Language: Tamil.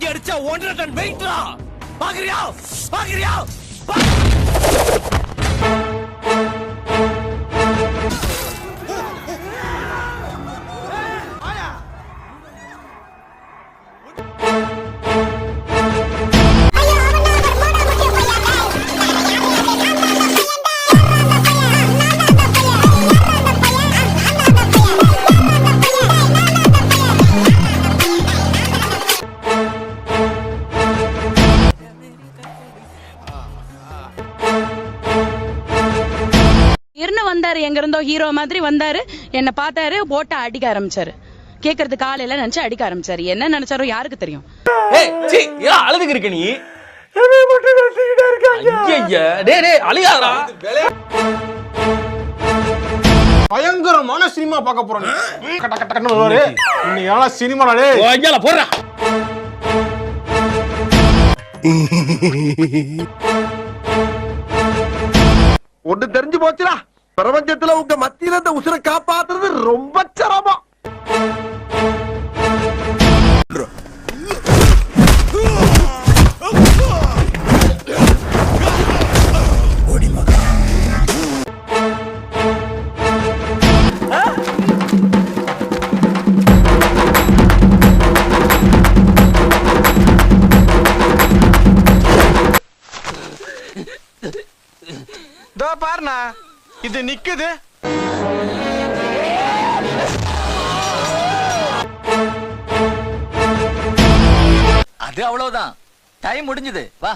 அடிச்சா 1.5 டன் வெயிட்ரா. பாக்குறியா பாக்குறியா? வந்தாரு, எங்க இருந்தோ ஹீரோ மாதிரி வந்தாரு, என்ன பார்த்தாரு, போட்ட அடிக்க ஆரம்பிச்சாரு. கேக்குறது காலையில நினைச்சு அடிக்க ஆரம்பிச்சாரு. என்ன நினைச்சாரோ யாருக்கு தெரியும்? அழுதுக்கு இருக்க நீ அழுகாதா? பயங்கரமான சினிமா பார்க்க போறோம். இன்னைக்கு சினிமா போடுற ஒன்று தெரிஞ்சு போச்சுடா, பிரபஞ்சத்துல உங்க மத்தியில இந்த உசுரை காப்பாத்துறது ரொம்ப சிரமம். பாருண்ணா இது நிக்குது. அது அவ்வளவுதான், டைம் முடிஞ்சது. வா.